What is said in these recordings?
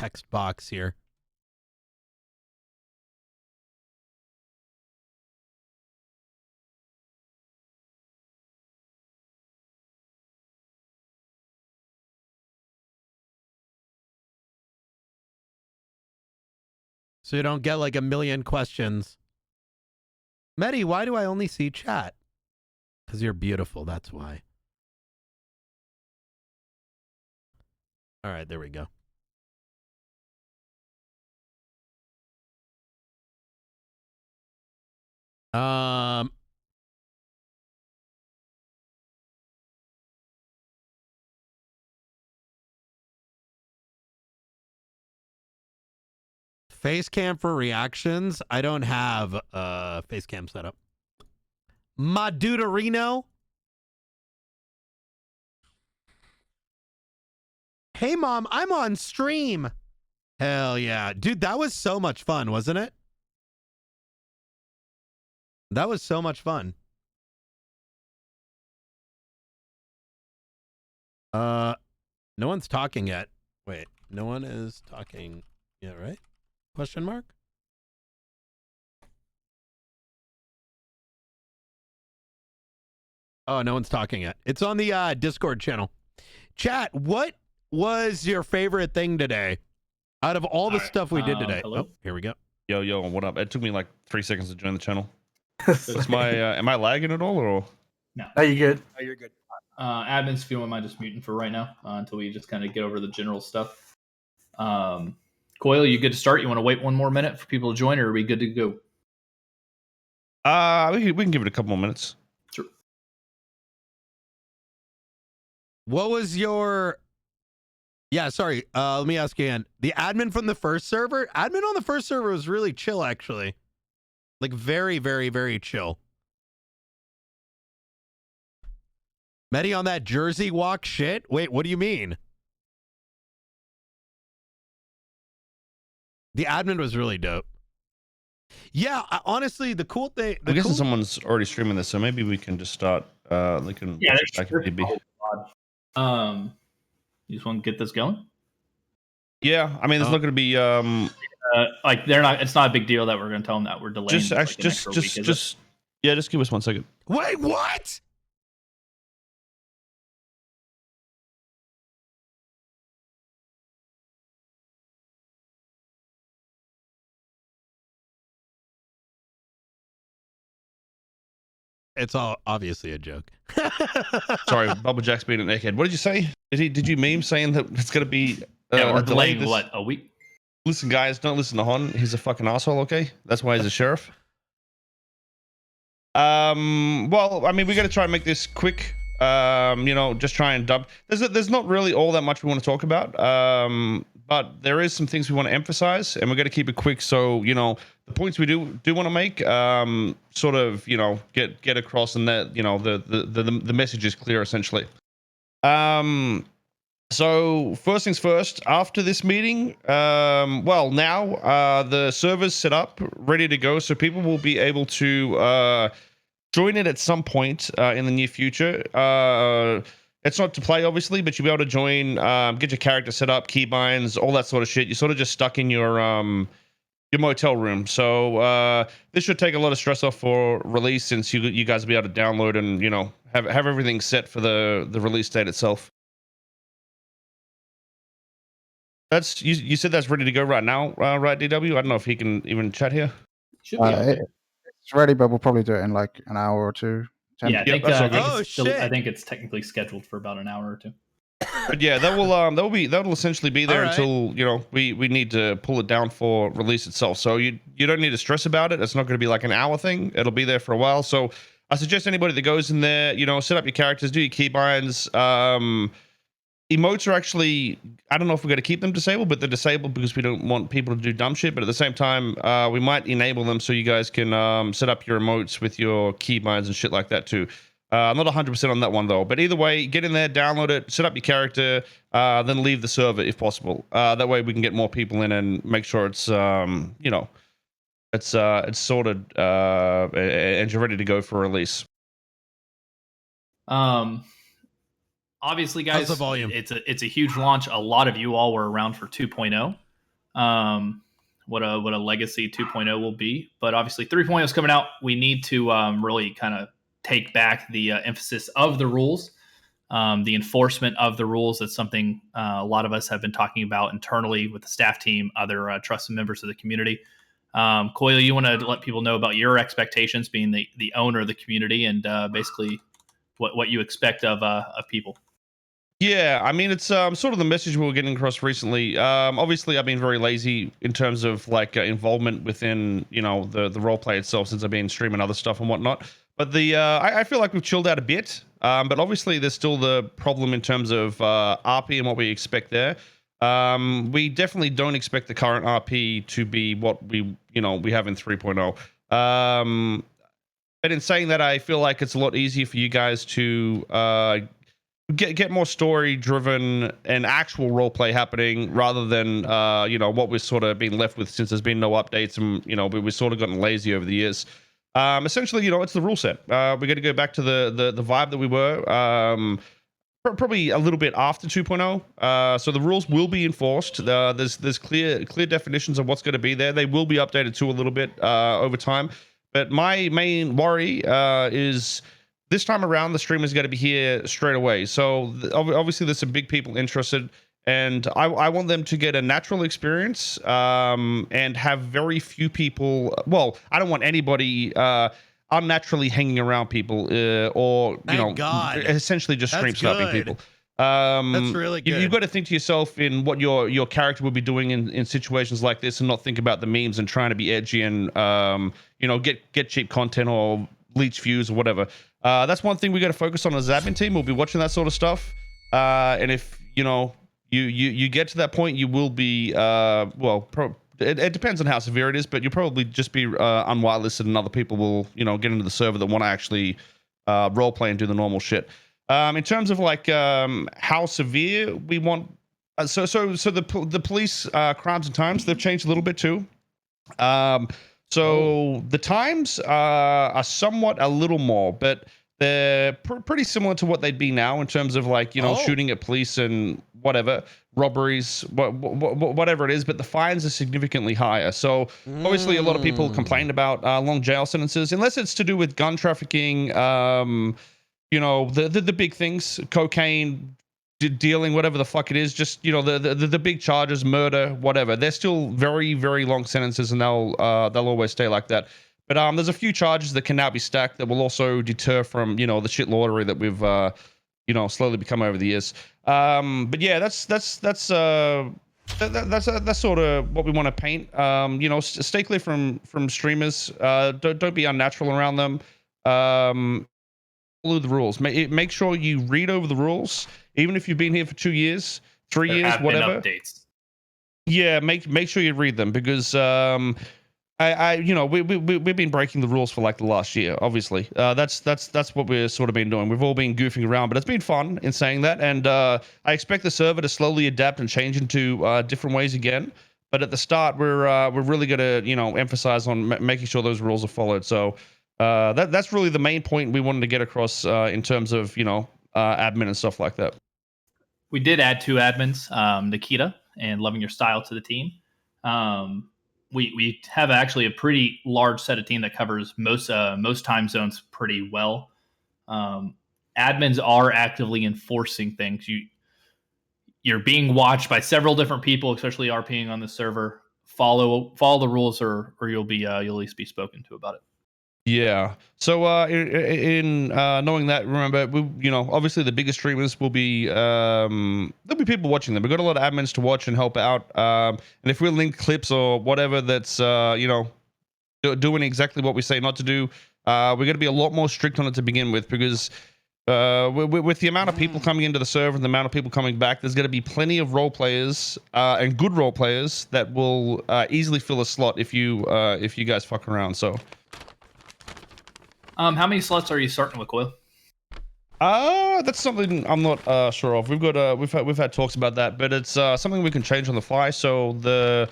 text box here. So you don't get like a million questions. Medi, why do I only see chat? Because you're beautiful, that's why. All right, there we go. Face cam for reactions. I don't have face cam set up. My Duderino. Hey mom, I'm on stream. Hell yeah. Dude, that was so much fun, wasn't it? That was so much fun. No one's talking yet. Wait, no one is talking yet, right? Question mark? Oh, no one's talking yet. It's on the Discord channel. Chat, what was your favorite thing today? Out of all the stuff we did today. Hello? Oh, here we go. Yo, what up? It took me like 3 seconds to join the channel. Is my am I lagging at all or? No. Are you good? Oh, you're good. Admin's feeling my just muting for right now until we just kind of get over the general stuff. Coil, you good to start? You want to wait one more minute for people to join, or are we good to go? We can give it a couple more minutes. Sure. What was your... Yeah, sorry. Let me ask again. The admin from the first server? Admin on the first server was really chill, actually. Like, very, very, very chill. Medi on that Jersey walk shit? Wait, what do you mean? The admin was really dope. Yeah, honestly, the cool thing... I'm guessing someone's already streaming this, so maybe we can just start. They can Yeah, back if need be. You just want to get this going? Yeah, I mean, there's not going to be like they're not. It's not a big deal that we're going to tell them that we're delaying. Just give us 1 second. Wait, what? It's all obviously a joke. Sorry, Bubble Jack's being an egghead. What did you say? Did you meme saying that it's going to be yeah, we're delayed delaying what, a week? Listen, guys, don't listen to Hon. He's a fucking asshole. Okay, that's why he's a sheriff. Well, I mean, we got to try and make this quick. You know, just try and dump. There's not really all that much we want to talk about. But there is some things we want to emphasize, and we're going to keep it quick. So, you know, the points we do want to make, sort of, you know, get across, and that, you know, the message is clear essentially. So first things first, after this meeting, well, now the server's set up, ready to go, so people will be able to join it at some point in the near future. It's not to play, obviously, but you'll be able to join, get your character set up, keybinds, all that sort of shit. You're sort of just stuck in your motel room. So this should take a lot of stress off for release, since you guys will be able to download and, you know, have everything set for the release date itself. That's you said that's ready to go right now, right, DW? I don't know if he can even chat here. Should be it's ready, but we'll probably do it in like an hour or two. Yeah, Oh, shit. I think it's technically scheduled for about an hour or two. But yeah, that'll essentially be there until, you know, we need to pull it down for release itself. So you don't need to stress about it. It's not going to be like an hour thing. It'll be there for a while. So I suggest anybody that goes in there, you know, set up your characters, do your keybinds. Emotes are actually, I don't know if we're going to keep them disabled, but they're disabled because we don't want people to do dumb shit. But at the same time, we might enable them so you guys can set up your emotes with your keybinds and shit like that too. I'm not 100% on that one though. But either way, get in there, download it, set up your character, then leave the server if possible. That way we can get more people in and make sure it's, you know, it's sorted and you're ready to go for release. Obviously, guys, how's the volume? It's a huge launch. A lot of you all were around for 2.0. what a legacy 2.0 will be. But obviously 3.0 is coming out. We need to really kind of take back the emphasis of the rules, the enforcement of the rules. That's something a lot of us have been talking about internally with the staff team, other trusted members of the community. Coyle, you want to let people know about your expectations, being the owner of the community, and basically what you expect of people. Yeah, I mean, it's sort of the message we were getting across recently. Obviously, I've been very lazy in terms of like involvement within, you know, the role play itself, since I've been streaming other stuff and whatnot. But I feel like we've chilled out a bit. But obviously, there's still the problem in terms of RP and what we expect there. We definitely don't expect the current RP to be what we have in 3.0. But in saying that, I feel like it's a lot easier for you guys to get more story driven and actual role play happening, rather than what we've sort of been left with since there's been no updates, and we've sort of gotten lazy over the years. Essentially, it's the rule set. We're going to go back to the vibe that we were probably a little bit after 2.0. So the rules will be enforced. There's clear definitions of what's going to be there. They will be updated too a little bit over time. But my main worry is this time around, the stream is going to be here straight away. So obviously there's some big people interested, and I want them to get a natural experience and have very few people. Well, I don't want anybody unnaturally hanging around people or essentially just stream sniping people. That's really good. You've got to think to yourself in what your character will be doing in situations like this, and not think about the memes and trying to be edgy and get cheap content or leech views or whatever. That's one thing we got to focus on as an admin team. We'll be watching that sort of stuff, and if you get to that point, you will be it depends on how severe it is, but you'll probably just be unwhitelisted, and other people will get into the server that want to actually role play and do the normal shit. In terms of like how severe we want, so the police crimes and times, they've changed a little bit too. So the times are somewhat a little more, but they're pretty similar to what they'd be now in terms of like shooting at police and whatever, robberies, whatever it is. But the fines are significantly higher. So obviously a lot of people complain about long jail sentences, unless it's to do with gun trafficking, the big things, cocaine dealing, whatever the fuck it is, just the big charges, murder, whatever. They're still very, very long sentences, and they'll always stay like that. But there's a few charges that can now be stacked that will also deter from the shit lottery that we've slowly become over the years. But yeah, that's sort of what we want to paint. Stay clear from streamers. Don't be unnatural around them. Follow the rules. Make sure you read over the rules, even if you've been here for 2 years, 3 years, whatever. Updates. Yeah, make sure you read them, because we've been breaking the rules for like the last year. Obviously, that's what we've sort of been doing. We've all been goofing around, but it's been fun in saying that. And I expect the server to slowly adapt and change into different ways again. But at the start, we're really going to emphasize on making sure those rules are followed. So that's really the main point we wanted to get across in terms of admin and stuff like that. We did add 2 admins, Nikita and Loving Your Style, to the team. We have actually a pretty large set of team that covers most time zones pretty well. Admins are actively enforcing things. You're being watched by several different people, especially RPing on the server. Follow the rules, or you'll at least be spoken to about it. Yeah. So in knowing that, remember, obviously the biggest streamers will be there'll be people watching them. We've got a lot of admins to watch and help out. And if we link clips or whatever that's doing exactly what we say not to do, we're going to be a lot more strict on it to begin with, because with the amount of people coming into the server and the amount of people coming back, there's going to be plenty of role players and good role players that will easily fill a slot if you guys fuck around. So. How many slots are you starting with, Coyle? That's something I'm not sure of. We've had talks about that, but it's something we can change on the fly. So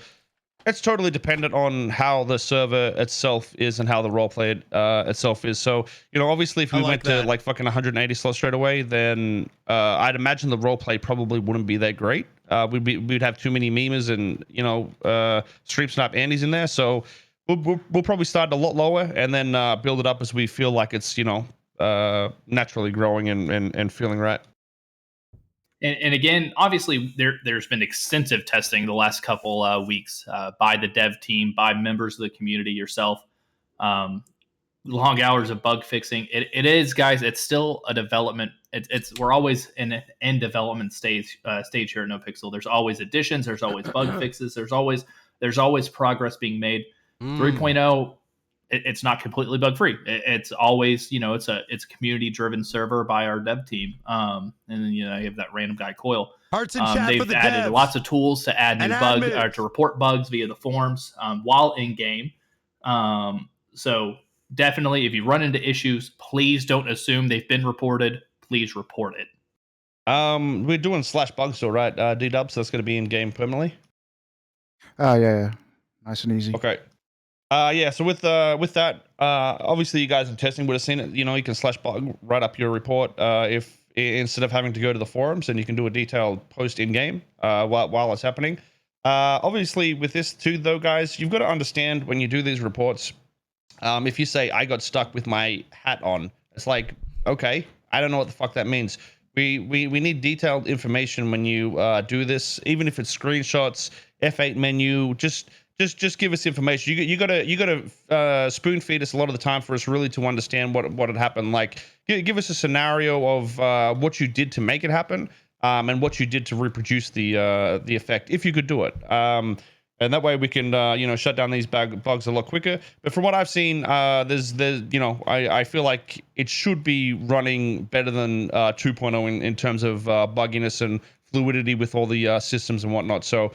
it's totally dependent on how the server itself is and how the roleplay itself is. So obviously, if we went to like fucking 180 slots straight away, then I'd imagine the roleplay probably wouldn't be that great. we'd have too many memers and stream snipe Andes in there. So we'll probably start a lot lower and then build it up as we feel like it's naturally growing and feeling right. And again, obviously, there's been extensive testing the last couple weeks by the dev team, by members of the community, yourself. Long hours of bug fixing. It is, guys. It's still a development. We're always in development stage here at Nopixel. There's always additions. There's always bug fixes. There's always progress being made. 3.0. It's not completely bug free. It's always, it's a community driven server by our dev team. And then you have that random guy Coil. Hearts and chat for the They've added devs. lots of tools to add new bugs or to report bugs via the forums while in game. So definitely, if you run into issues, please don't assume they've been reported. Please report it. We're doing /bug still, right? D-Dub, so that's going to be in game permanently. Yeah, nice and easy. Okay. Yeah. So with that, obviously you guys in testing would have seen it. You can /bug right up your report if instead of having to go to the forums, and you can do a detailed post in game while it's happening. Obviously with this too, though, guys, you've got to understand when you do these reports. If you say I got stuck with my hat on, it's like, okay, I don't know what the fuck that means. We need detailed information when you do this, even if it's screenshots, F8 menu, just give us information. You gotta spoon feed us a lot of the time for us really to understand what had happened. Like give us a scenario of what you did to make it happen, and what you did to reproduce the effect, if you could do it. And that way we can, shut down these bugs a lot quicker. But from what I've seen, I feel like it should be running better than 2.0 in terms of bugginess and fluidity with all the systems and whatnot. So,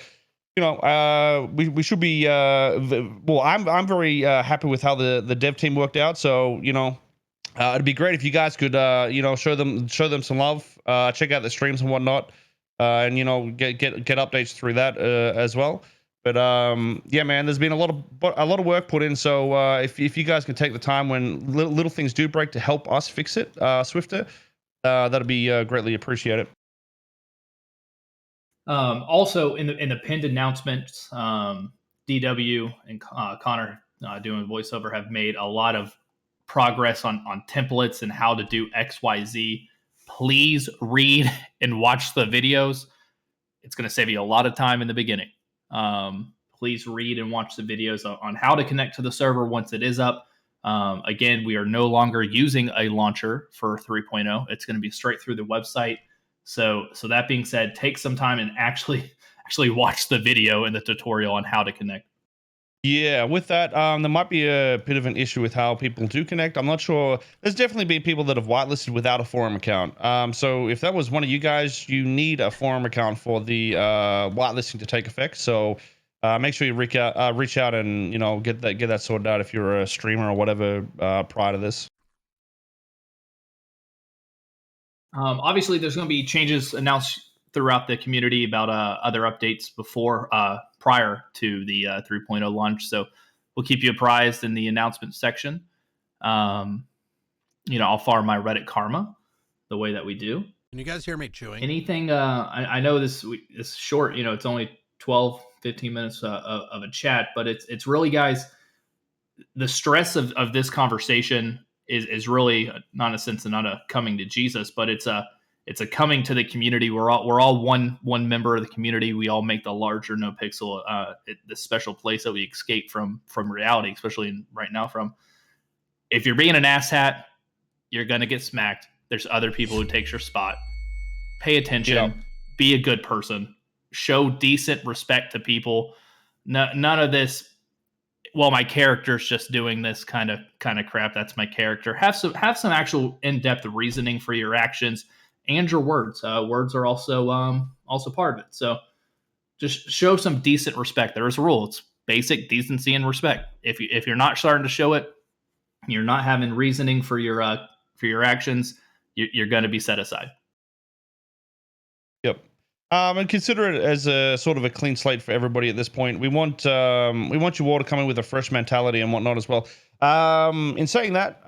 we should be. I'm very happy with how the dev team worked out. So, it'd be great if you guys could, show them some love, check out the streams and whatnot, and get updates through that as well. But yeah, man, there's been a lot of work put in. So if you guys can take the time when little things do break to help us fix it swifter, that'd be greatly appreciated. Also, in the pinned announcements, DW and Connor doing voiceover have made a lot of progress on templates and how to do XYZ. Please read and watch the videos. It's going to save you a lot of time in the beginning. Please read and watch the videos on how to connect to the server once it is up. Again, we are no longer using a launcher for 3.0. It's going to be straight through the website. So that being said, take some time and actually watch the video and the tutorial on how to connect. Yeah, with that, there might be a bit of an issue with how people do connect. I'm not sure. There's definitely been people that have whitelisted without a forum account. So if that was one of you guys, you need a forum account for the whitelisting to take effect. So make sure you reach out and get that sorted out if you're a streamer or whatever prior to this. Obviously, there's going to be changes announced throughout the community about other updates prior to the 3.0 launch. So we'll keep you apprised in the announcement section. I'll farm my Reddit karma the way that we do. Can you guys hear me chewing? Anything? I know this is short. It's only 12, 15 minutes of a chat, but it's really, guys, the stress of this conversation is really not in a sense not a coming to Jesus, but it's a coming to the community. We're all one member of the community. We all make the larger Nopixel the special place that we escape from reality, especially right now. If you're being an asshat, you're gonna get smacked. There's other people who takes your spot. Pay attention. Yeah. Be a good person. Show decent respect to people. None of this. Well, my character's just doing this kind of crap. That's my character. Have some actual in-depth reasoning for your actions and your words. Words are also part of it. So just show some decent respect. There is a rule. It's basic decency and respect. If you're not starting to show it, you're not having reasoning for your actions, you're going to be set aside. Yep. And consider it as a sort of a clean slate for everybody at this point. We want you all to come in with a fresh mentality and whatnot as well. In saying that,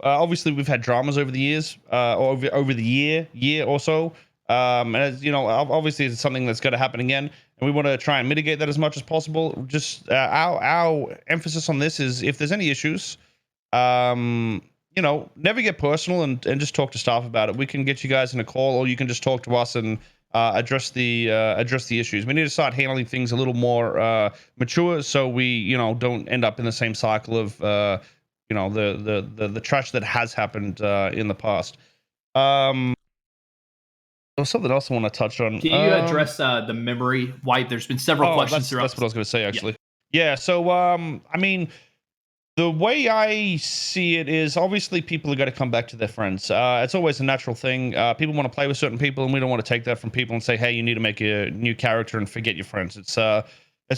obviously we've had dramas over the years, or over the year or so. And as you know, obviously it's something that's going to happen again, and we want to try and mitigate that as much as possible. Just our emphasis on this is if there's any issues, you know, never get personal and just talk to staff about it. We can get you guys in a call, or you can just talk to us and address the issues. We need to start handling things a little more mature, so we, you know, don't end up in the same cycle of you know, the trash that has happened in the past. There's something else I want to touch on. Can you address the memory wipe? There's been several questions throughout. That's what I was going to say, actually. Yeah. So, I mean, the way I see it is obviously people are going to come back to their friends. It's always a natural thing. People want to play with certain people, and we don't want to take that from people and say, hey, you need to make a new character and forget your friends. It's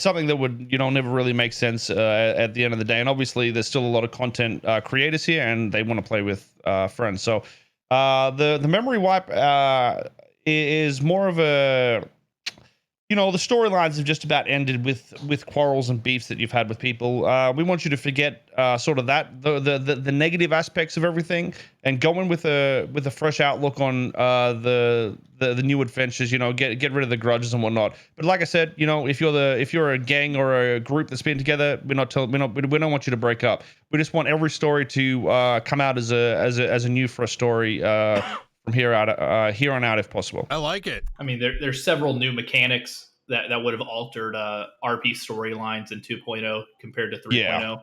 something that would, you know, never really make sense at the end of the day. And obviously, there's still a lot of content creators here, and they want to play with friends. So, the memory wipe is more of a, you know, the storylines have just about ended with quarrels and beefs that you've had with people. We want you to forget sort of that the negative aspects of everything, and go in with a fresh outlook on the new adventures. You know, get rid of the grudges and whatnot. But like I said, you know, if you're a gang or a group that's been together, we don't want you to break up. We just want every story to come out as a new fresh story from here on out if possible. I like it. I mean, there's several new mechanics that would have altered RP storylines in 2.0 compared to 3.0. Yeah.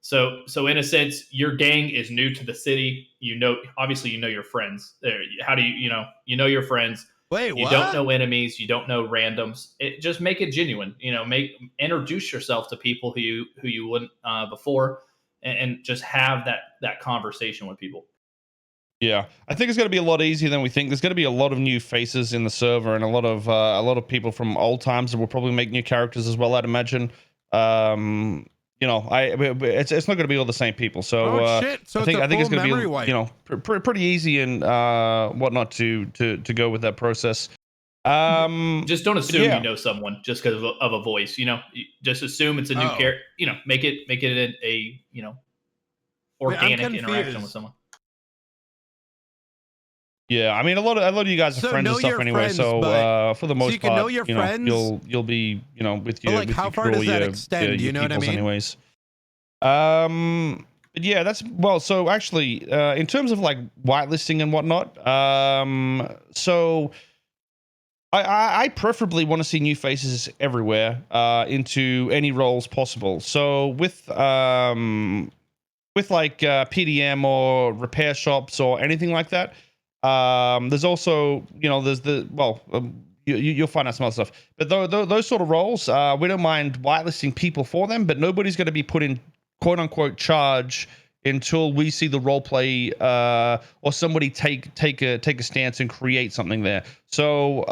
So in a sense, your gang is new to the city. You know, obviously you know your friends. How do you know your friends? Wait, you what? don't know enemies. You don't know randoms. Just make it genuine. You know, introduce yourself to people who you wouldn't before, and just have that conversation with people. Yeah, I think it's going to be a lot easier than we think. There's going to be a lot of new faces in the server, and a lot of people from old times that will probably make new characters as well, I'd imagine. You know, it's not going to be all the same people. So, shit. So I think it's going to be wipe. you know pretty easy and whatnot to go with that process. Just don't assume you know someone just because of a voice. You know, just assume it's a new character. You know, make it a you know, organic interaction with someone. Yeah, I mean, a lot of you guys are friends and stuff anyway. Friends, so for the most so you can part, know your friends. You'll be, you know, with your, like, how far does that extend? You know what I mean? Anyways, yeah, that's well. So actually, in terms of like whitelisting and whatnot, so I preferably want to see new faces everywhere, into any roles possible. So with like PDM or repair shops or anything like that. There's also, you know, there's you'll find out some other stuff, but those sort of roles, we don't mind whitelisting people for them, but nobody's going to be put in quote unquote charge until we see the role play or somebody take a stance and create something there. So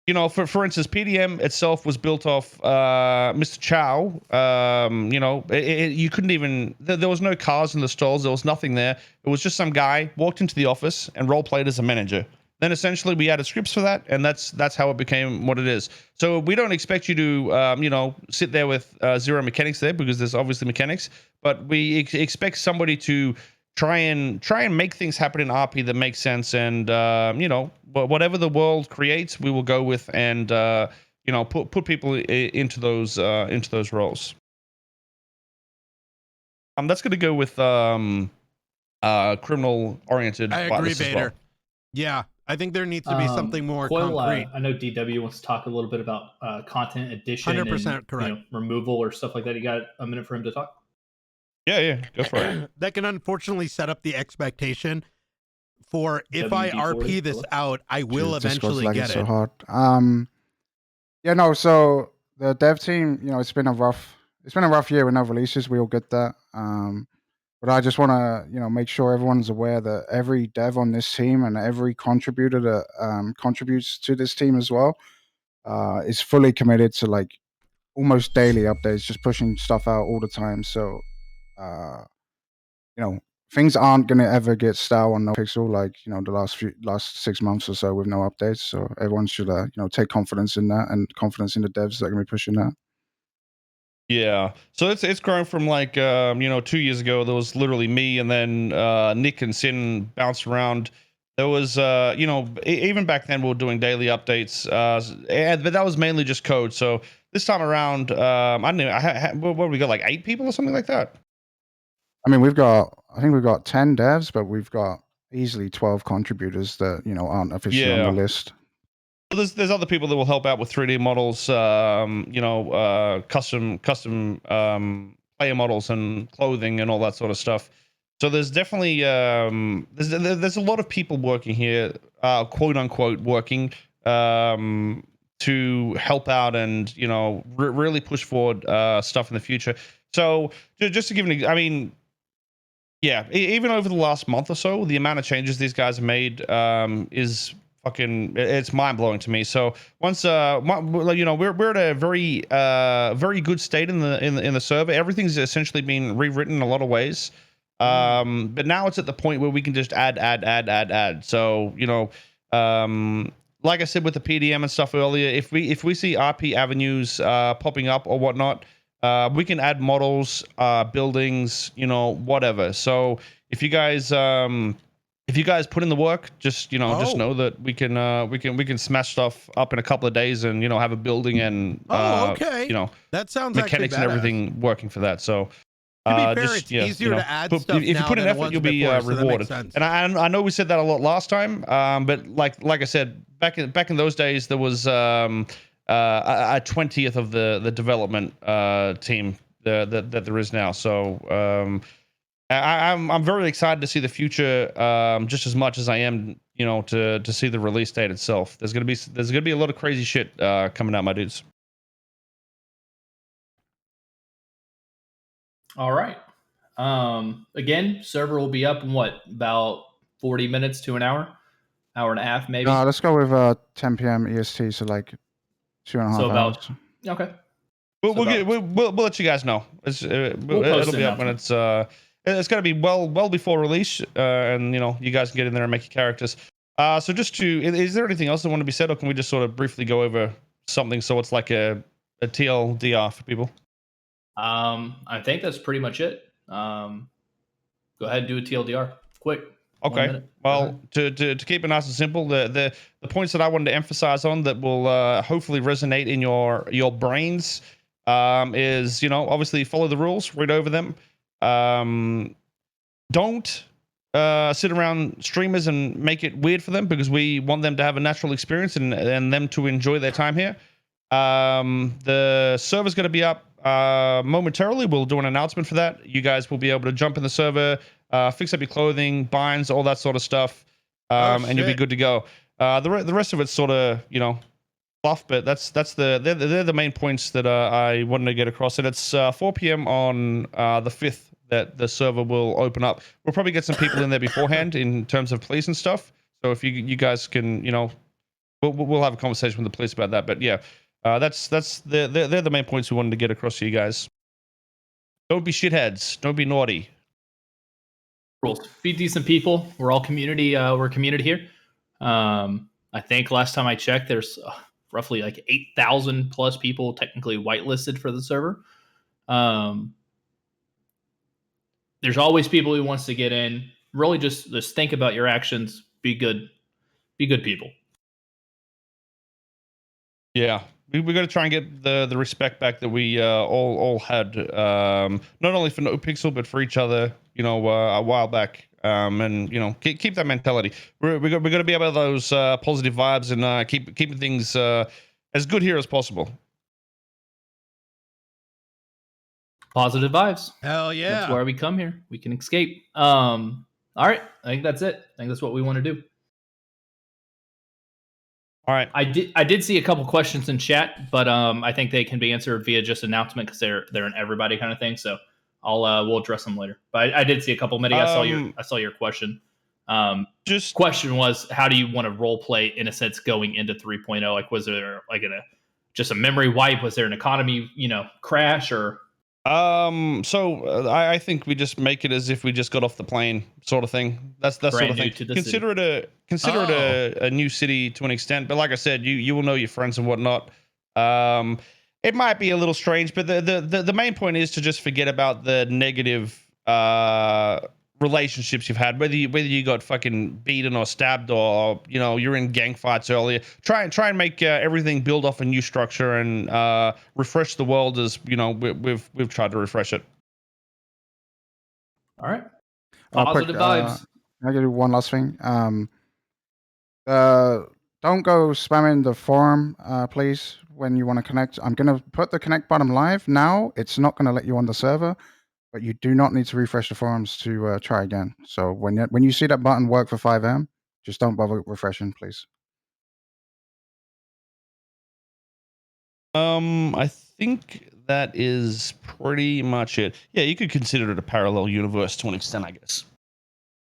you know, for instance, PDM itself was built off Mr. Chow. You know, you couldn't even, there was no cars in the stalls. There was nothing there. It was just some guy walked into the office and role played as a manager. Then essentially we added scripts for that, and that's how it became what it is. So we don't expect you to, you know, sit there with zero mechanics there, because there's obviously mechanics, but we expect somebody to try and make things happen in RP that makes sense, and you know, whatever the world creates, we will go with, and you know, put people into those roles. That's going to go with criminal oriented. I agree, Vader. Yeah, I think there needs to be something more concrete. I know DW wants to talk a little bit about content addition 100% and correct. You know, removal or stuff like that. You got a minute for him to talk? Yeah, go for it. That can unfortunately set up the expectation for, if I RP this out, I will eventually get it. So hard. Yeah, no. So the dev team, you know, it's been a rough year with no releases. We all get that. But I just want to, you know, make sure everyone's aware that every dev on this team and every contributor that contributes to this team as well is fully committed to like almost daily updates, just pushing stuff out all the time. So, you know, things aren't going to ever get stale on Nopixel like, you know, the last 6 months or so with no updates. So everyone should, you know, take confidence in that and confidence in the devs that are going to be pushing that. Yeah, so it's grown from like you know, 2 years ago there was literally me, and then Nick and Sin bounced around. There was, even back then we were doing daily updates, but that was mainly just code. So this time around, I don't know, what we got, like 8 people or something like that? I mean, I think we've got 10 devs, but we've got easily 12 contributors that, aren't officially on the list. There's other people that will help out with 3D models, custom player models and clothing and all that sort of stuff. So there's definitely there's a lot of people working here, quote unquote working, to help out and really push forward stuff in the future. So just to give I mean, yeah, even over the last month or so, the amount of changes these guys have made is fucking, it's mind blowing to me. So once we're at a very good state in the server. Everything's essentially been rewritten in a lot of ways. But now it's at the point where we can just add. So like I said with the PDM and stuff earlier, if we see RP avenues popping up or whatnot, we can add models, buildings, whatever. So if you guys put in the work, just just know that we can smash stuff up in a couple of days and have a building and okay. That sounds mechanics and everything working for that. So to be fair, it's easier to add stuff if you put in effort, you'll be rewarded. So and I know we said that a lot last time, but like I said, back in those days, there was a 20th of the development team that there is now. So I'm very excited to see the future, just as much as I am, to see the release date itself. There's gonna be a lot of crazy shit coming out, my dudes. All right. Again, server will be up in what, about 40 minutes to an hour and a half, maybe. Let's go with 10 p.m. EST, so like 2.5 hours. Okay. We'll let you guys know. It'll be up when it's gonna be well before release, and you guys can get in there and make your characters. So is there anything else that want to be said, or can we just sort of briefly go over something so it's like a TLDR for people? I think that's pretty much it. Go ahead and do a TLDR, quick. Okay. Well, to keep it nice and simple, the points that I wanted to emphasize on that will hopefully resonate in your brains is obviously follow the rules, read over them. Don't sit around streamers and make it weird for them, because we want them to have a natural experience and them to enjoy their time here. The server's going to be up momentarily. We'll do an announcement for that. You guys will be able to jump in the server, fix up your clothing, binds, all that sort of stuff, and you'll be good to go. The rest of it's sort of fluff, but they're the main points that I wanted to get across. And it's 4 p.m. on the 5th that the server will open up. We'll probably get some people in there beforehand in terms of police and stuff. So if you guys can, we'll have a conversation with the police about that. But yeah, they're the main points we wanted to get across to you guys. Don't be shitheads. Don't be naughty. Rules. Be decent people. We're all community. We're a community here. I think last time I checked, there's roughly like 8,000 plus people technically whitelisted for the server. There's always people who wants to get in. Really, just think about your actions. Be good. Be good people. Yeah, we got to try and get the respect back that we all had, not only for Nopixel but for each other. A while back. And keep that mentality. We're gonna be about those positive vibes and keeping things as good here as possible. Positive vibes. Hell yeah. That's why we come here. We can escape. All right. I think that's it. I think that's what we want to do. All right. I did see a couple questions in chat, but I think they can be answered via just announcement because they're an everybody kind of thing. So we'll address them later. But I did see a couple. Medi, I saw your question. Just question was, how do you want to role play in a sense going into 3.0? Like, was there like just a memory wipe? Was there an economy crash or? So I think we just make it as if we just got off the plane, sort of thing. That's sort of thing. Consider it a new city to an extent, but like I said, you will know your friends and whatnot. It might be a little strange, but the main point is to just forget about the negative relationships you've had, whether you got fucking beaten or stabbed, or you're in gang fights earlier. Try and make everything build off a new structure and refresh the world as we've tried to refresh it. All right. Quick, Positive vibes. I gotta do one last thing. Don't go spamming the forum, please, when you want to connect. I'm gonna put the connect button live now. It's not gonna let you on the server, but you do not need to refresh the forums to try again. So when you see that button work for 5M, just don't bother refreshing, please. I think that is pretty much it. Yeah, you could consider it a parallel universe to an extent, I guess.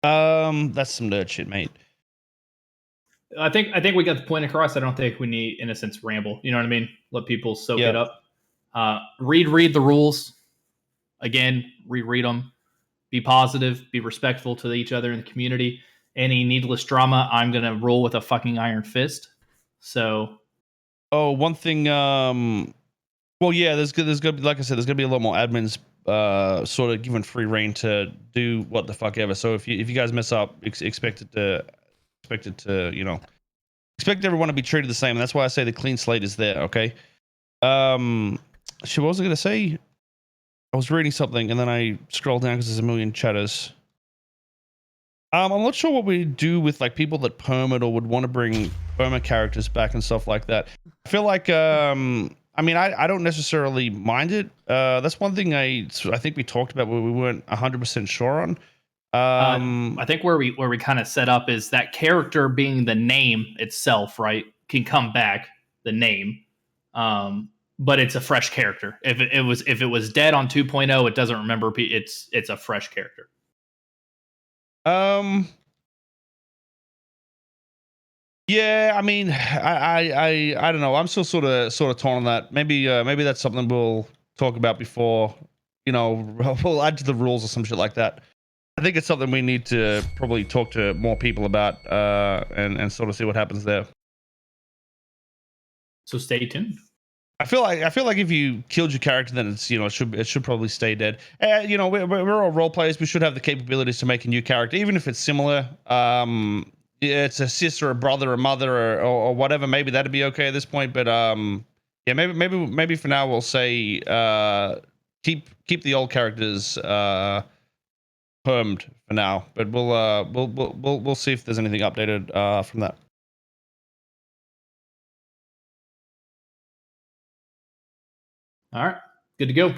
That's some nerd shit, mate. I think we got the point across. I don't think we need, in a sense, ramble. You know what I mean? Let people soak it up. Read the rules. Again, reread them. Be positive. Be respectful to each other in the community. Any needless drama, I'm gonna roll with a fucking iron fist. So. Oh, one thing. Well, yeah, there's gonna be, like I said, there's gonna be a lot more admins sort of given free reign to do what the fuck ever. So if you guys mess up, expect everyone to be treated the same. And that's why I say the clean slate is there. Okay. What was I gonna say? I was reading something and then I scrolled down because there's a million chatters. I'm not sure what we do with like people that permit or would want to bring perma characters back and stuff like that. I feel like I don't necessarily mind it. That's one thing I think we talked about where we weren't 100% sure on. I think where we kind of set up is that character being the name itself, right, can come back, the name, but it's a fresh character. If it was dead on 2.0, it doesn't remember. It's a fresh character. Yeah, I mean, I don't know. I'm still sort of torn on that. Maybe that's something we'll talk about before. We'll add to the rules or some shit like that. I think it's something we need to probably talk to more people about and sort of see what happens there. So stay tuned. I feel like if you killed your character, then it's it should probably stay dead. We're all role players. We should have the capabilities to make a new character, even if it's similar. It's a sister, a brother, a mother, or whatever. Maybe that'd be okay at this point. But yeah, maybe for now we'll say keep the old characters permed for now. But we'll see if there's anything updated from that. All right, good to go.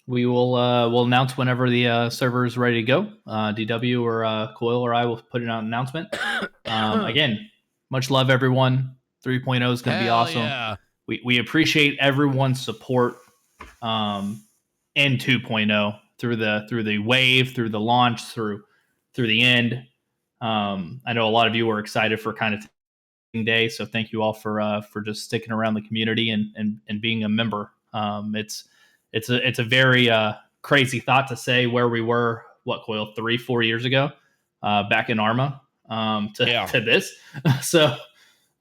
We will we'll announce whenever the server is ready to go. DW or Coil or I will put out an announcement. Again, much love, everyone. 3.0 is going to be awesome. Yeah. We appreciate everyone's support in 2.0 through the wave, through the launch, through the end. I know a lot of you were excited for kind of day, so thank you all for just sticking around the community and being a member. It's a very crazy thought to say where we were, Coil, 3-4 years ago, back in Arma, to this. So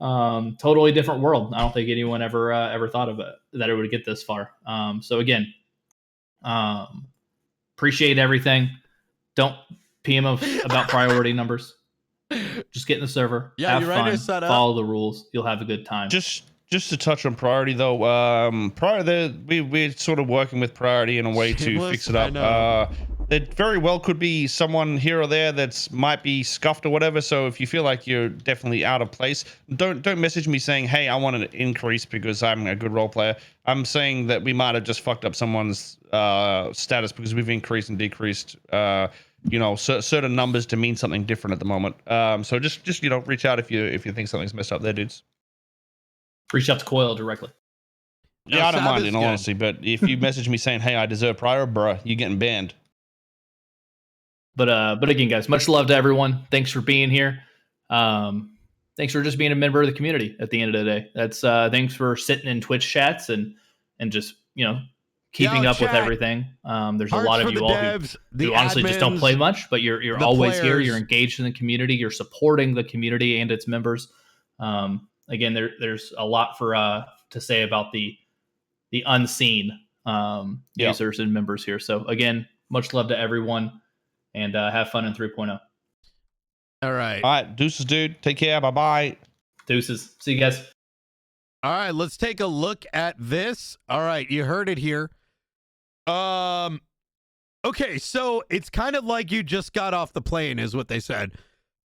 totally different world. I don't think anyone ever thought of it, that it would get this far. So again, appreciate everything. Don't PM about priority numbers. Just get in the server. Yeah, have you're fun, ready to set up. follow the rules. You'll have a good time. Just to touch on priority though, we're sort of working with priority in a way to fix it up. There very well could be someone here or there that's might be scuffed or whatever. So if you feel like you're definitely out of place, don't message me saying, hey, I want an increase because I'm a good role player. I'm saying that we might have just fucked up someone's status because we've increased and decreased certain numbers to mean something different at the moment. So just reach out if you think something's messed up there, dudes. Reach out to Coil directly. Yeah, I don't mind in all honesty, but if you message me saying, hey, I deserve prior, bruh, you're getting banned. But again, guys, much love to everyone. Thanks for being here. Thanks for just being a member of the community at the end of the day. That's thanks for sitting in Twitch chats and just keeping up with everything. There's a lot of you all who honestly just don't play much, but you're always here. You're engaged in the community. You're supporting the community and its members. Again, there's a lot to say about the unseen users and members here. So again, much love to everyone. and have fun in 3.0. All right. All right, deuces, dude. Take care. Bye bye. Deuces. See you guys. All right, let's take a look at this. All right, you heard it here. Okay, so it's kind of like you just got off the plane, is what they said.